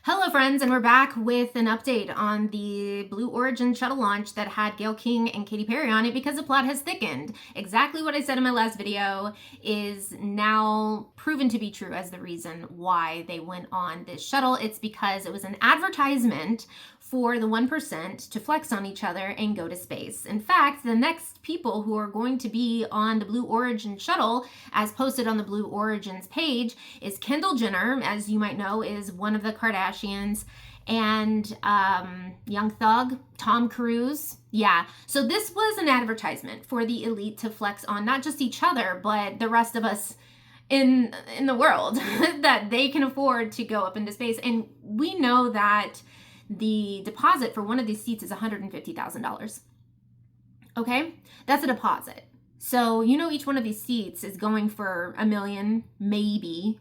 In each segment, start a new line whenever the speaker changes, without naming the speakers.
Hello friends, and we're back with an update on the Blue Origin shuttle launch that had Gayle King and Katy Perry on it because the plot has thickened. Exactly what I said in my last video is now proven to be true as the reason why they went on this shuttle. It's because it was an advertisement for the 1% to flex on each other and go to space. In fact, the next people who are going to be on the Blue Origin shuttle, as posted on the Blue Origin's page, is Kendall Jenner, as you might know, is one of the Kardashians, and Young Thug, Tom Cruise. Yeah, so this was an advertisement for the elite to flex on not just each other, but the rest of us in the world, that they can afford to go up into space. And we know that the deposit for one of these seats is $150,000. Okay, that's a deposit. So you know each one of these seats is going for $1 million, maybe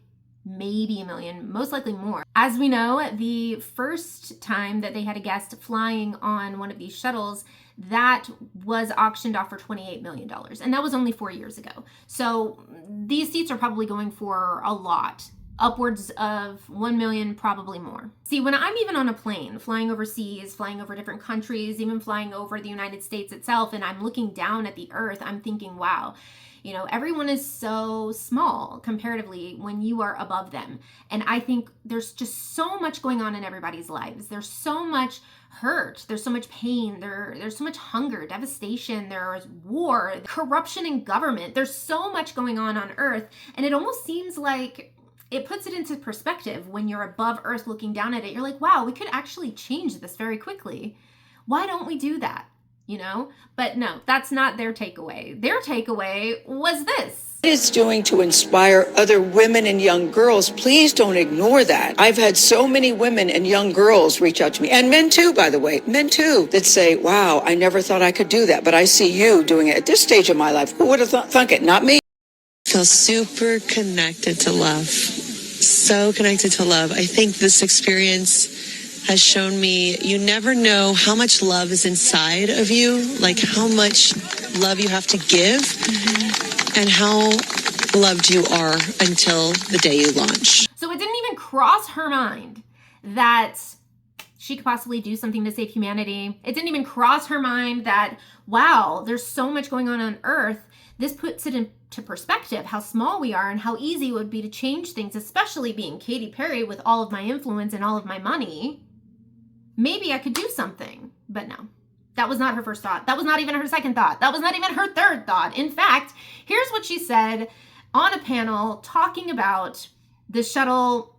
$1 million, most likely more. As we know, the first time that they had a guest flying on one of these shuttles, that was auctioned off for $28 million. And that was only 4 years ago. So these seats are probably going for a lot. Upwards of 1 million, probably more. See, when I'm even on a plane, flying overseas, flying over different countries, even flying over the United States itself, and I'm looking down at the earth, I'm thinking, wow, you know, everyone is so small comparatively when you are above them. And I think there's just so much going on in everybody's lives. There's so much hurt. There's so much pain. There's so much hunger, devastation. There's war, corruption in government. There's so much going on earth. And it almost seems like it puts it into perspective when you're above Earth looking down at it. You're like, wow, we could actually change this very quickly. Why don't we do that? You know? But no, that's not their takeaway. Their takeaway was this.
What it's doing to inspire other women and young girls, please don't ignore that. I've had so many women and young girls reach out to me, and men too, by the way, men too, that say, wow, I never thought I could do that, but I see you doing it at this stage of my life. Who would have thunk it? Not me.
Feel super connected to love. So connected to love. I think this experience has shown me you never know how much love is inside of you, like how much love you have to give, and how loved you are until the day you launch.
So it didn't even cross her mind that she could possibly do something to save humanity. It didn't even cross her mind that, wow, there's so much going on Earth. This puts it into perspective how small we are and how easy it would be to change things, especially being Katy Perry with all of my influence and all of my money. Maybe I could do something. But no, that was not her first thought. That was not even her second thought. That was not even her third thought. In fact, here's what she said on a panel talking about the shuttle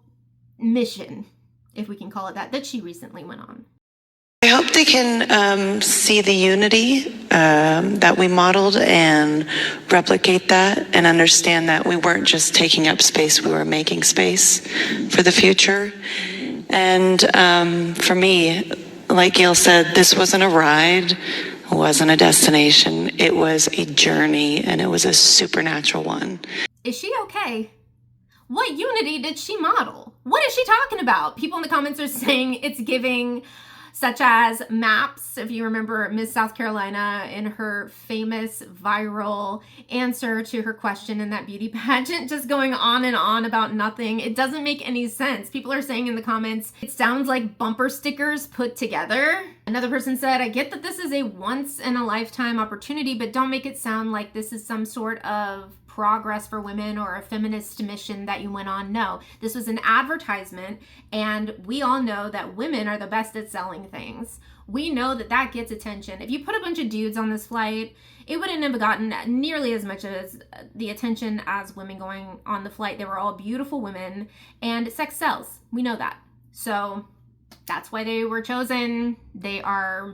mission, if we can call it that she recently went on.
I hope they can see the unity that we modeled and replicate that and understand that we weren't just taking up space, we were making space for the future. And for me, like Gayle said, this wasn't a ride, it wasn't a destination, it was a journey, and it was a supernatural one.
Is she okay? What unity did she model? What is she talking about? People in the comments are saying it's giving, such as Maps, if you remember Miss South Carolina in her famous viral answer to her question in that beauty pageant, just going on and on about nothing. It doesn't make any sense. People are saying in the comments, it sounds like bumper stickers put together. Another person said, I get that this is a once in a lifetime opportunity, but don't make it sound like this is some sort of progress for women or a feminist mission that you went on. No, this was an advertisement, and we all know that women are the best at selling things. We know that that gets attention. If you put a bunch of dudes on this flight, it wouldn't have gotten nearly as much as the attention as women going on the flight. They were all beautiful women, and sex sells. We know that. So that's why they were chosen. They are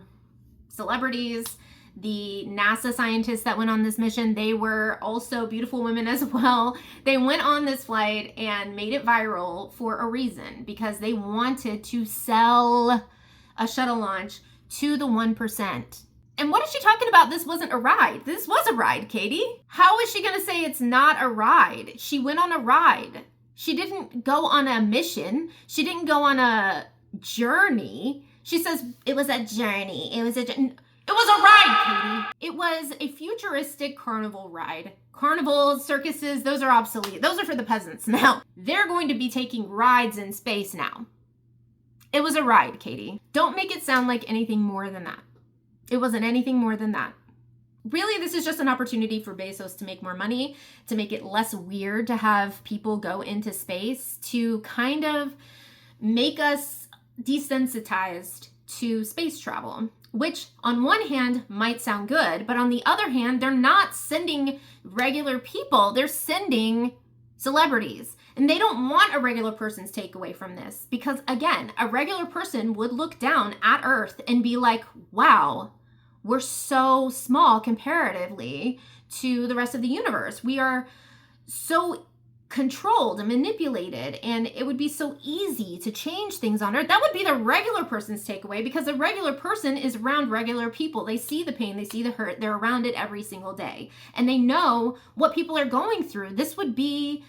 celebrities. The NASA scientists that went on this mission, they were also beautiful women as well. They went on this flight and made it viral for a reason, because they wanted to sell a shuttle launch to the 1%. And what is she talking about? This wasn't a ride. This was a ride, Katy. How is she going to say it's not a ride? She went on a ride. She didn't go on a mission. She didn't go on a journey. She says it was a journey. It was a ride, Katy. It was a futuristic carnival ride. Carnivals, circuses, those are obsolete. Those are for the peasants now. They're going to be taking rides in space now. It was a ride, Katie. Don't make it sound like anything more than that. It wasn't anything more than that. Really, this is just an opportunity for Bezos to make more money, to make it less weird to have people go into space, to kind of make us desensitized to space travel, which on one hand might sound good, but on the other hand, they're not sending regular people, they're sending celebrities. And they don't want a regular person's takeaway from this because, again, a regular person would look down at Earth and be like, wow, we're so small comparatively to the rest of the universe. We are so controlled and manipulated, and it would be so easy to change things on Earth. That would be the regular person's takeaway because the regular person is around regular people. They see the pain, they see the hurt, they're around it every single day, and they know what people are going through. This would be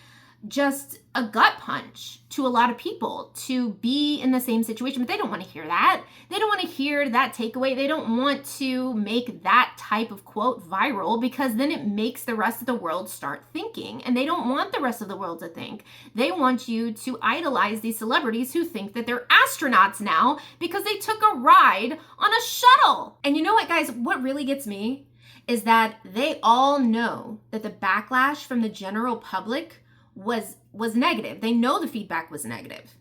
just a gut punch to a lot of people to be in the same situation, but they don't want to hear that. They don't want to hear that takeaway. They don't want to make that type of quote viral because then it makes the rest of the world start thinking, and they don't want the rest of the world to think. They want you to idolize these celebrities who think that they're astronauts now because they took a ride on a shuttle. And you know what, guys, what really gets me is that they all know that the backlash from the general public was negative. They know the feedback was negative.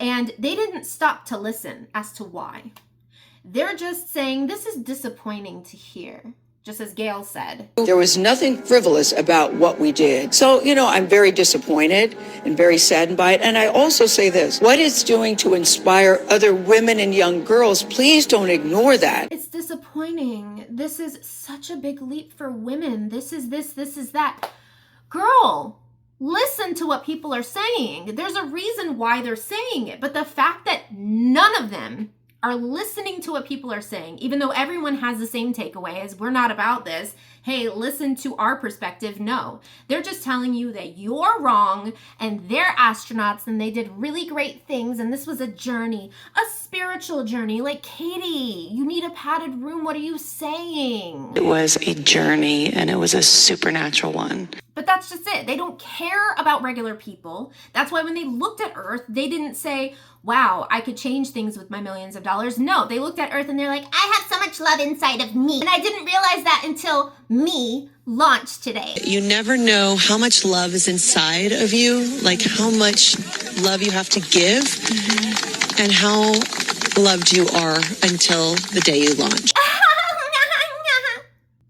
And they didn't stop to listen as to why. They're just saying, this is disappointing to hear, just as Gail said.
There was nothing frivolous about what we did. So, I'm very disappointed and very saddened by it. And I also say this, what it's doing to inspire other women and young girls, please don't ignore that.
It's disappointing. This is such a big leap for women. This is that. Girl, listen to what people are saying. There's a reason why they're saying it, but the fact that none of them are listening to what people are saying, even though everyone has the same takeaway as we're not about this, hey, listen to our perspective. No, they're just telling you that you're wrong and they're astronauts and they did really great things and this was a journey, a spiritual journey. Like, Katie, you need a padded room. What are you saying?
It was a journey and it was a supernatural one.
But that's just it. They don't care about regular people. That's why when they looked at Earth, they didn't say, wow, I could change things with my millions of dollars. No, they looked at Earth and they're like, I have so much love inside of me. And I didn't realize that until me launched today.
You never know how much love is inside of you, like how much love you have to give and how loved you are until the day you launch.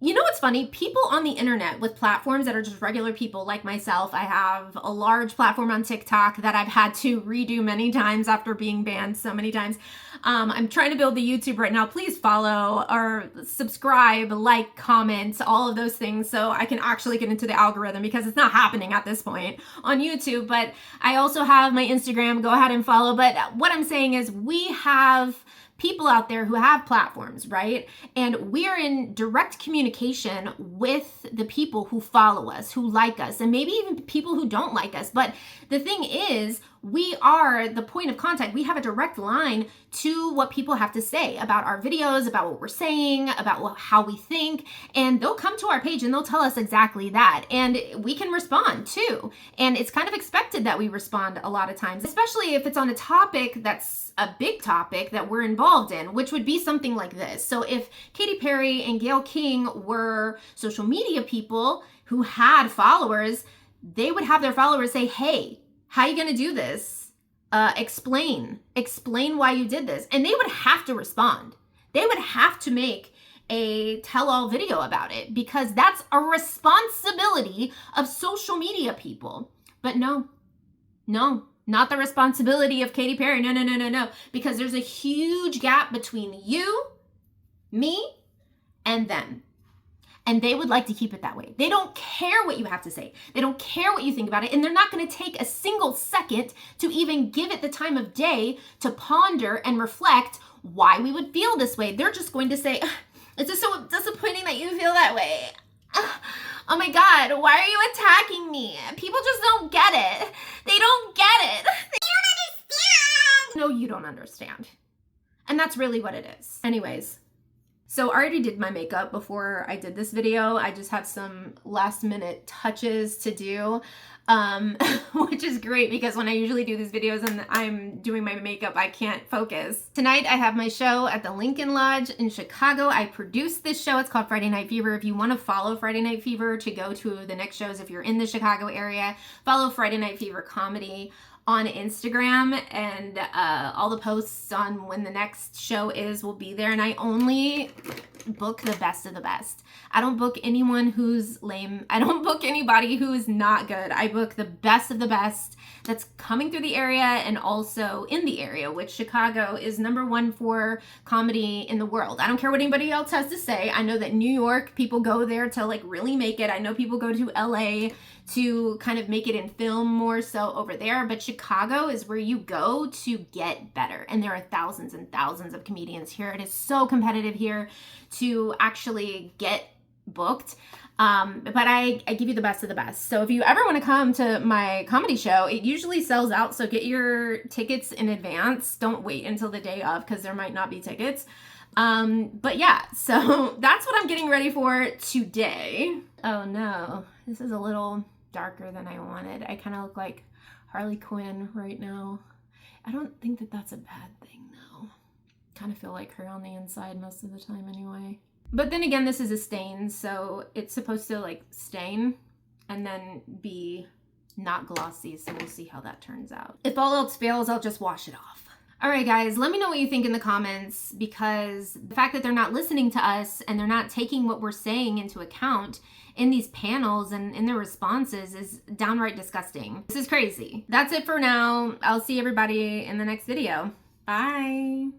You know what's funny? People on the internet with platforms that are just regular people like myself. I have a large platform on TikTok that I've had to redo many times after being banned so many times. I'm trying to build the YouTube right now. Please follow or subscribe, like, comment, all of those things so I can actually get into the algorithm because it's not happening at this point on YouTube. But I also have my Instagram. Go ahead and follow. But what I'm saying is we have people out there who have platforms, right? And we are in direct communication with the people who follow us, who like us, and maybe even people who don't like us. But the thing is, we are the point of contact. We have a direct line to what people have to say about our videos, about what we're saying, about how we think, and they'll come to our page and they'll tell us exactly that. And we can respond too. And it's kind of expected that we respond a lot of times, especially if it's on a topic that's a big topic that we're involved in, which would be something like this. So if Katy Perry and Gayle King were social media people who had followers, they would have their followers say, hey, how are you going to do this? Explain why you did this. And they would have to respond. They would have to make a tell-all video about it because that's a responsibility of social media people. But no, not the responsibility of Katy Perry. No. Because there's a huge gap between you, me, and them. And they would like to keep it that way. They don't care what you have to say. They don't care what you think about it. And they're not going to take a single second to even give it the time of day to ponder and reflect why we would feel this way. They're just going to say, it's just so disappointing that you feel that way. Oh my God, why are you attacking me? People just don't get it. They don't get it. They don't understand. No, you don't understand. And that's really what it is. Anyways, So I already did my makeup before I did this video. I just have some last minute touches to do, which is great because when I usually do these videos and I'm doing my makeup, I can't focus. Tonight I have my show at the Lincoln Lodge in Chicago. I produced this show. It's called Friday Night Fever. If you want to follow Friday Night Fever to go to the next shows, if you're in the Chicago area, follow Friday Night Fever Comedy on Instagram, and all the posts on when the next show is will be there. And I only book the best of the best. I don't book anyone who's lame. I don't book anybody who is not good. I book the best of the best that's coming through the area and also in the area, which Chicago is #1 for comedy in the world. I don't care what anybody else has to say. I know that New York, people go there to like really make it. I know people go to LA to kind of make it in film more so over there, but Chicago is where you go to get better. And there are thousands and thousands of comedians here. It is so competitive here to actually get booked. But I give you the best of the best. So if you ever want to come to my comedy show, it usually sells out. So get your tickets in advance. Don't wait until the day of because there might not be tickets. But yeah, so that's what I'm getting ready for today. Oh no, this is a little darker than I wanted. I kind of look like Harley Quinn right now. I don't think that that's a bad thing though. Kind of feel like her on the inside most of the time anyway. But then again, this is a stain, so it's supposed to like stain and then be not glossy, so we'll see how that turns out. If all else fails, I'll just wash it off. All right, guys, let me know what you think in the comments, because the fact that they're not listening to us and they're not taking what we're saying into account in these panels and in their responses is downright disgusting. This is crazy. That's it for now. I'll see everybody in the next video. Bye.